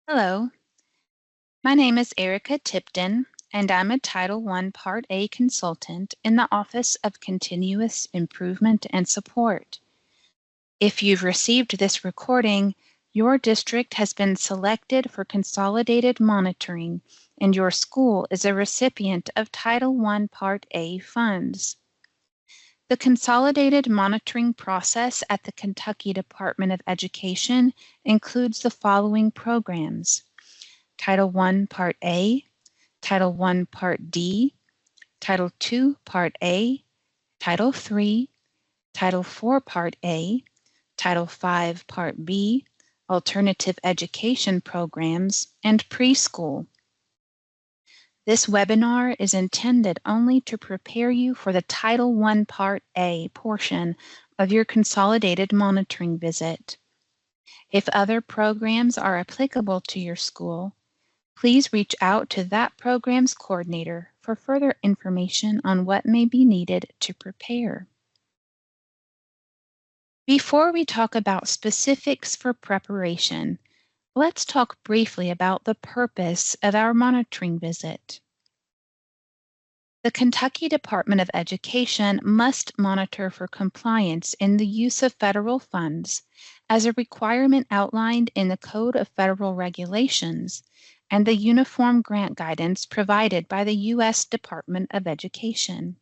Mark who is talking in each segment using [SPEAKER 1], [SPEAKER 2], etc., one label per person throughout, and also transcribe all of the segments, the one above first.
[SPEAKER 1] Hello, my name is Erica Tipton, and I'm a Title I Part A consultant in the Office of Continuous Improvement and Support. If you've received this recording, your district has been selected for consolidated monitoring, and your school is a recipient of Title I Part A funds. The consolidated monitoring process at the Kentucky Department of Education includes the following programs: Title I Part A, Title I Part D, Title II Part A, Title III, Title IV Part A, Title V Part B, alternative education programs, and preschool. This webinar is intended only to prepare you for the Title I Part A portion of your consolidated monitoring visit. If other programs are applicable to your school, please reach out to that program's coordinator for further information on what may be needed to prepare. Before we talk about specifics for preparation, let's talk briefly about the purpose of our monitoring visit. The Kentucky Department of Education must monitor for compliance in the use of federal funds as a requirement outlined in the Code of Federal Regulations and the Uniform Grant Guidance provided by the U.S. Department of Education.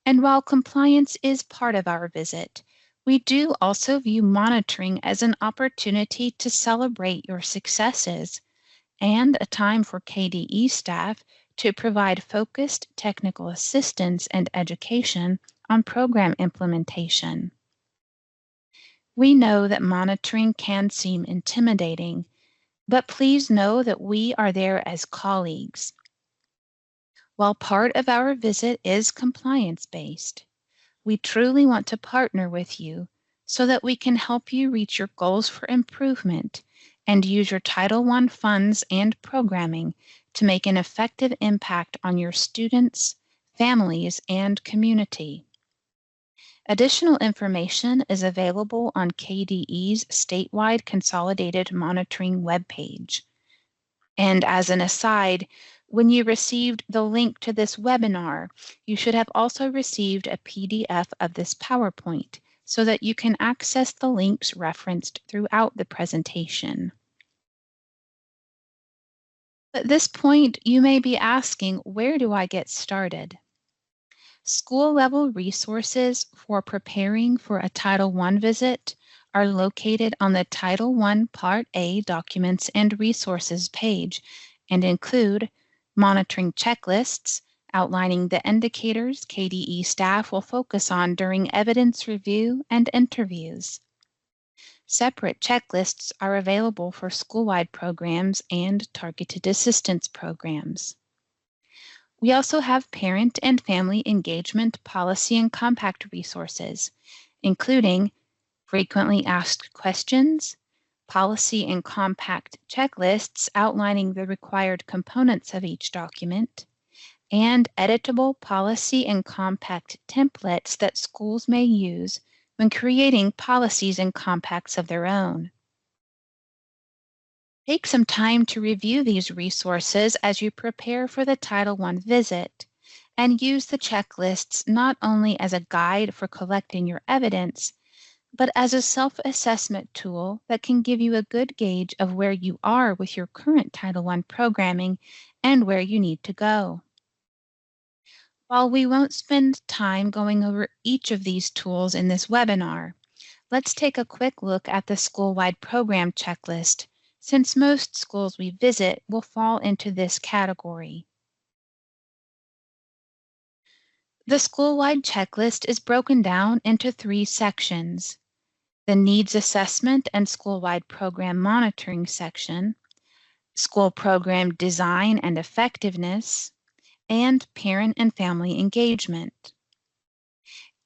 [SPEAKER 1] And while compliance is part of our visit, we do also view monitoring as an opportunity to celebrate your successes and a time for KDE staff to provide focused technical assistance and education on program implementation. We know that monitoring can seem intimidating, but please know that we are there as colleagues. While part of our visit is compliance-based, we truly want to partner with you so that we can help you reach your goals for improvement and use your Title I funds and programming to make an effective impact on your students, families, and community. Additional information is available on KDE's statewide consolidated monitoring webpage. And as an aside, when you received the link to this webinar, you should have also received a PDF of this PowerPoint so that you can access the links referenced throughout the presentation. At this point, you may be asking, where do I get started? School-level resources for preparing for a Title I visit are located on the Title I Part A Documents and Resources page and include monitoring checklists outlining the indicators KDE staff will focus on during evidence review and interviews. Separate checklists are available for school-wide programs and targeted assistance programs. We also have parent and family engagement policy and compact resources, including frequently asked questions, policy and compact checklists outlining the required components of each document, and editable policy and compact templates that schools may use when creating policies and compacts of their own. Take some time to review these resources as you prepare for the Title I visit, and use the checklists not only as a guide for collecting your evidence, but as a self-assessment tool that can give you a good gauge of where you are with your current Title I programming and where you need to go. While we won't spend time going over each of these tools in this webinar, let's take a quick look at the school-wide program checklist, since most schools we visit will fall into this category. The school-wide checklist is broken down into 3 sections: the Needs Assessment and School-Wide Program Monitoring section, School Program Design and Effectiveness, and Parent and Family Engagement.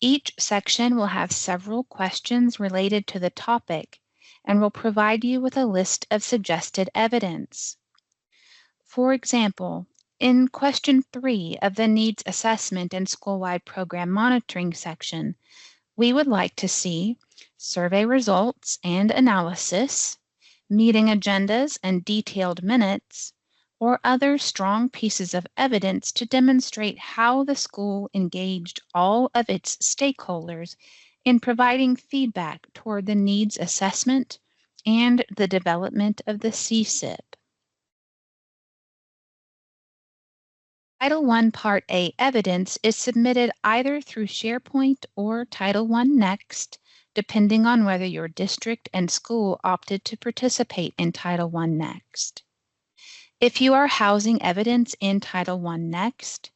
[SPEAKER 1] Each section will have several questions related to the topic and will provide you with a list of suggested evidence. For example, in question 3 of the Needs Assessment and School-Wide Program Monitoring section, we would like to see survey results and analysis, meeting agendas and detailed minutes, or other strong pieces of evidence to demonstrate how the school engaged all of its stakeholders in providing feedback toward the needs assessment and the development of the CSIP. Title I Part A evidence is submitted either through SharePoint or Title I Next, depending on whether your district and school opted to participate in Title I Next. If you are housing evidence in Title I Next,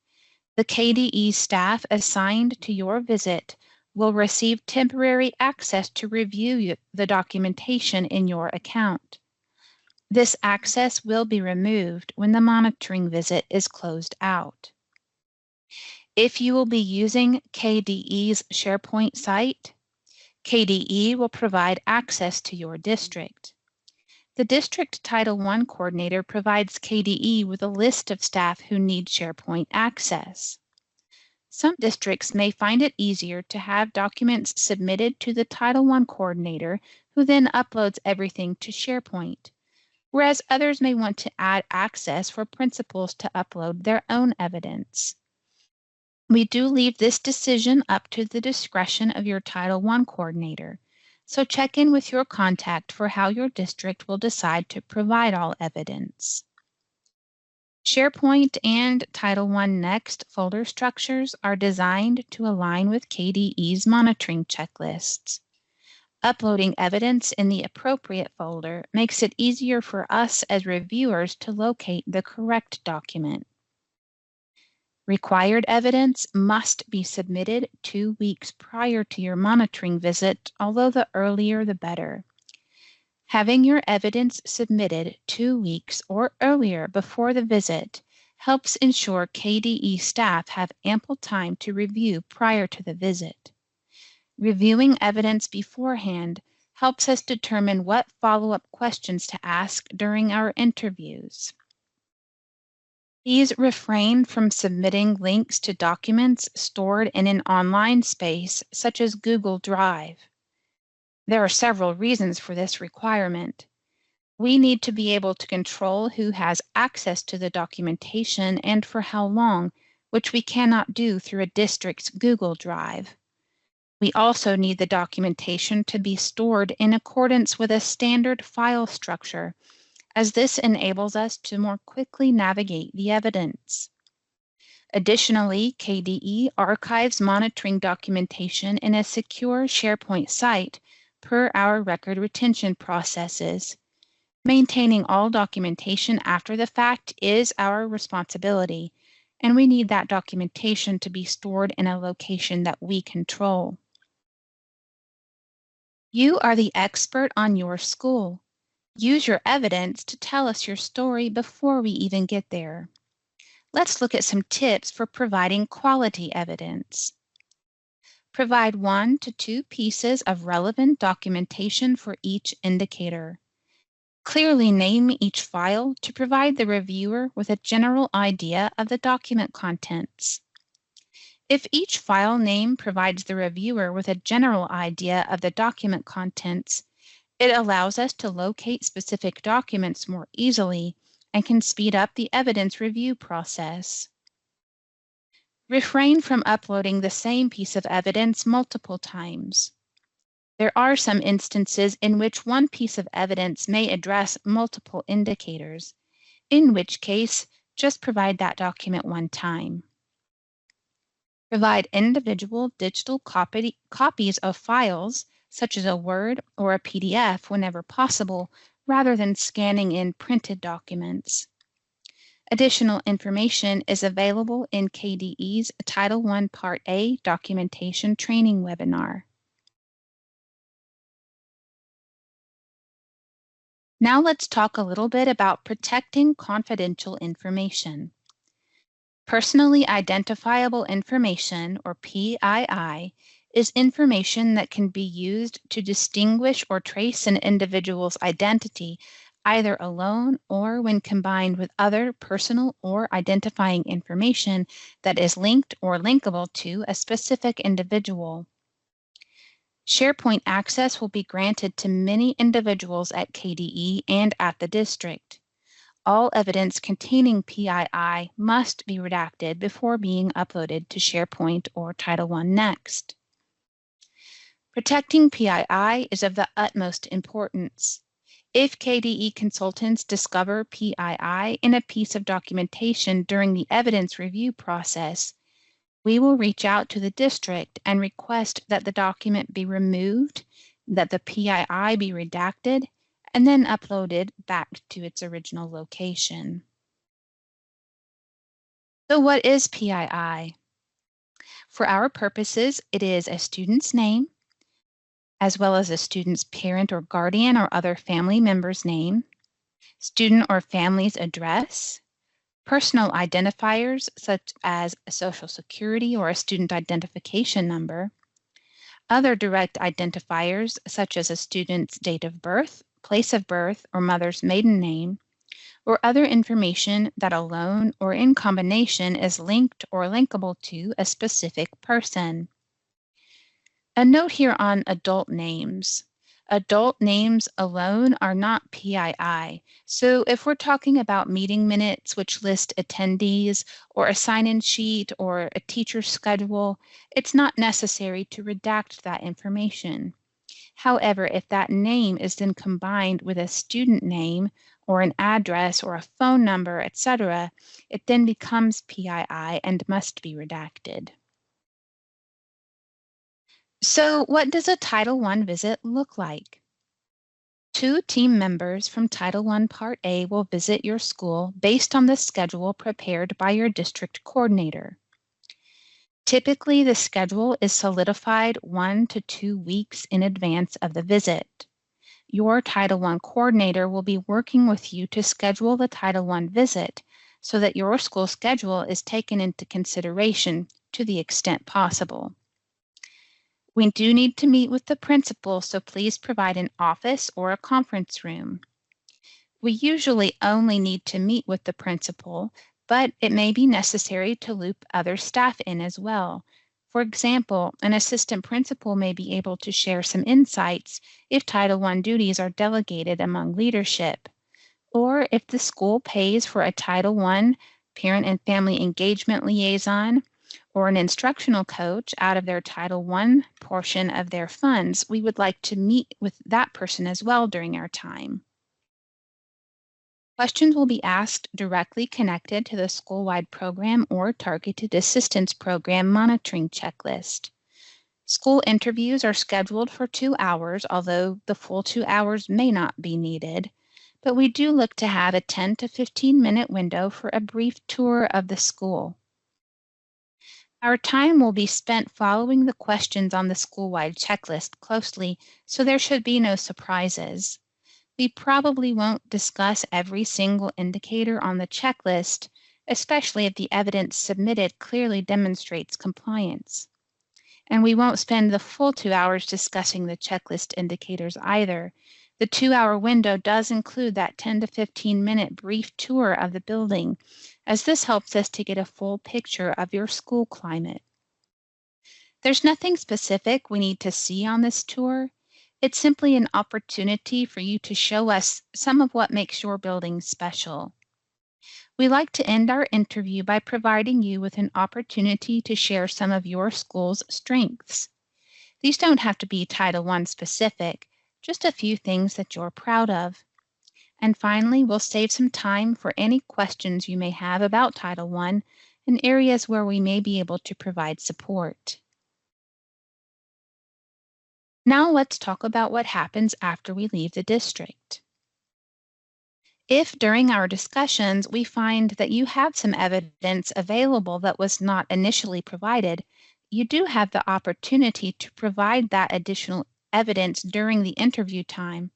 [SPEAKER 1] the KDE staff assigned to your visit will receive temporary access to review the documentation in your account. This access will be removed when the monitoring visit is closed out. If you will be using KDE's SharePoint site, KDE will provide access to your district. The District Title I coordinator provides KDE with a list of staff who need SharePoint access. Some districts may find it easier to have documents submitted to the Title I coordinator, who then uploads everything to SharePoint, whereas others may want to add access for principals to upload their own evidence. We do leave this decision up to the discretion of your Title I coordinator, so check in with your contact for how your district will decide to provide all evidence. SharePoint and Title I Next folder structures are designed to align with KDE's monitoring checklists. Uploading evidence in the appropriate folder makes it easier for us as reviewers to locate the correct document. Required evidence must be submitted 2 weeks prior to your monitoring visit, although the earlier the better. Having your evidence submitted 2 weeks or earlier before the visit helps ensure KDE staff have ample time to review prior to the visit. Reviewing evidence beforehand helps us determine what follow-up questions to ask during our interviews. Please refrain from submitting links to documents stored in an online space, such as Google Drive. There are several reasons for this requirement. We need to be able to control who has access to the documentation and for how long, which we cannot do through a district's Google Drive. We also need the documentation to be stored in accordance with a standard file structure, as this enables us to more quickly navigate the evidence. Additionally, KDE archives monitoring documentation in a secure SharePoint site per our record retention processes. Maintaining all documentation after the fact is our responsibility, and we need that documentation to be stored in a location that we control. You are the expert on your school. Use your evidence to tell us your story before we even get there. Let's look at some tips for providing quality evidence. Provide 1 to 2 pieces of relevant documentation for each indicator. Clearly name each file to provide the reviewer with a general idea of the document contents. If each file name provides the reviewer with a general idea of the document contents, it allows us to locate specific documents more easily and can speed up the evidence review process. Refrain from uploading the same piece of evidence multiple times. There are some instances in which one piece of evidence may address multiple indicators, in which case, just provide that document one time. Provide individual digital copies of files, such as a Word or a PDF whenever possible, rather than scanning in printed documents. Additional information is available in KDE's Title I Part A documentation training webinar. Now let's talk a little bit about protecting confidential information. Personally identifiable information, or PII, is information that can be used to distinguish or trace an individual's identity, either alone or when combined with other personal or identifying information that is linked or linkable to a specific individual. SharePoint access will be granted to many individuals at KDE and at the district. All evidence containing PII must be redacted before being uploaded to SharePoint or Title I Next. Protecting PII is of the utmost importance. If KDE consultants discover PII in a piece of documentation during the evidence review process, we will reach out to the district and request that the document be removed, that the PII be redacted, and then uploaded back to its original location. So what is PII? For our purposes, it is a student's name, as well as a student's parent or guardian or other family member's name, student or family's address, personal identifiers such as a social security or a student identification number, other direct identifiers such as a student's date of birth, place of birth, or mother's maiden name, or other information that alone or in combination is linked or linkable to a specific person. A note here on adult names. Adult names alone are not PII. So if we're talking about meeting minutes which list attendees or a sign-in sheet or a teacher's schedule, it's not necessary to redact that information. However, if that name is then combined with a student name or an address or a phone number, etc., it then becomes PII and must be redacted. So what does a Title I visit look like? 2 team members from Title I Part A will visit your school based on the schedule prepared by your district coordinator. Typically, the schedule is solidified 1 to 2 weeks in advance of the visit. Your Title I coordinator will be working with you to schedule the Title I visit so that your school schedule is taken into consideration to the extent possible. We do need to meet with the principal, so please provide an office or a conference room. We usually only need to meet with the principal, but it may be necessary to loop other staff in as well. For example, an assistant principal may be able to share some insights if Title I duties are delegated among leadership, or if the school pays for a Title I parent and family engagement liaison, or an instructional coach out of their Title I portion of their funds, we would like to meet with that person as well during our time. Questions will be asked directly connected to the school-wide program or targeted assistance program monitoring checklist. School interviews are scheduled for 2 hours, although the full 2 hours may not be needed, but we do look to have a 10 to 15-minute window for a brief tour of the school. Our time will be spent following the questions on the school-wide checklist closely, so there should be no surprises. We probably won't discuss every single indicator on the checklist, especially if the evidence submitted clearly demonstrates compliance. And we won't spend the full 2 hours discussing the checklist indicators either. The 2-hour window does include that 10 to 15-minute brief tour of the building, as this helps us to get a full picture of your school climate. There's nothing specific we need to see on this tour. It's simply an opportunity for you to show us some of what makes your building special. We like to end our interview by providing you with an opportunity to share some of your school's strengths. These don't have to be Title I specific, just a few things that you're proud of. And finally, we'll save some time for any questions you may have about Title I and areas where we may be able to provide support. Now let's talk about what happens after we leave the district. If during our discussions we find that you have some evidence available that was not initially provided, you do have the opportunity to provide that additional evidence during the interview time,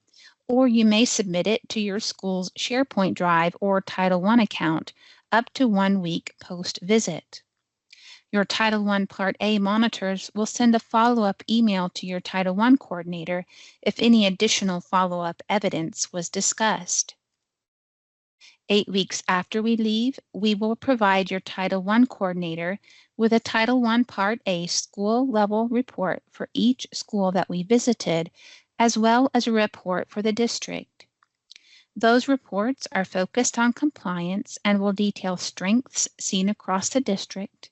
[SPEAKER 1] or you may submit it to your school's SharePoint Drive or Title I account up to 1 week post-visit. Your Title I Part A monitors will send a follow-up email to your Title I coordinator if any additional follow-up evidence was discussed. 8 weeks after we leave, we will provide your Title I coordinator with a Title I Part A school level report for each school that we visited, as well as a report for the district. Those reports are focused on compliance and will detail strengths seen across the district,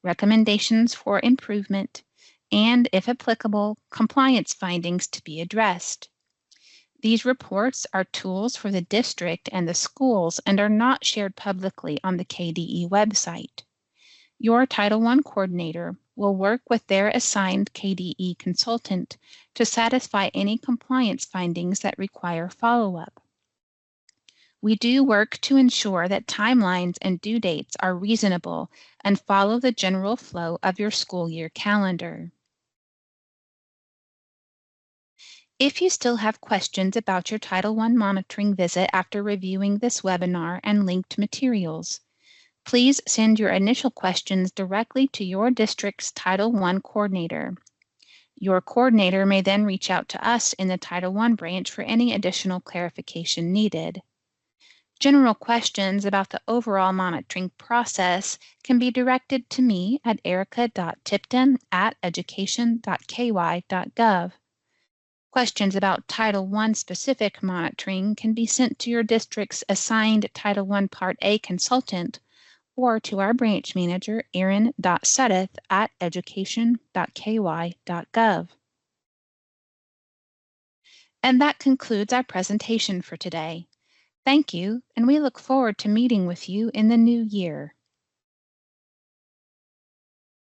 [SPEAKER 1] recommendations for improvement, and, if applicable, compliance findings to be addressed. These reports are tools for the district and the schools and are not shared publicly on the KDE website. Your Title I coordinator will work with their assigned KDE consultant to satisfy any compliance findings that require follow-up. We do work to ensure that timelines and due dates are reasonable and follow the general flow of your school year calendar. If you still have questions about your Title I monitoring visit after reviewing this webinar and linked materials, please send your initial questions directly to your district's Title I coordinator. Your coordinator may then reach out to us in the Title I branch for any additional clarification needed. General questions about the overall monitoring process can be directed to me at erica.tipton@education.ky.gov. Questions about Title I specific monitoring can be sent to your district's assigned Title I Part A consultant or to our branch manager, erin.sudduth@education.ky.gov. And that concludes our presentation for today. Thank you, and we look forward to meeting with you in the new year.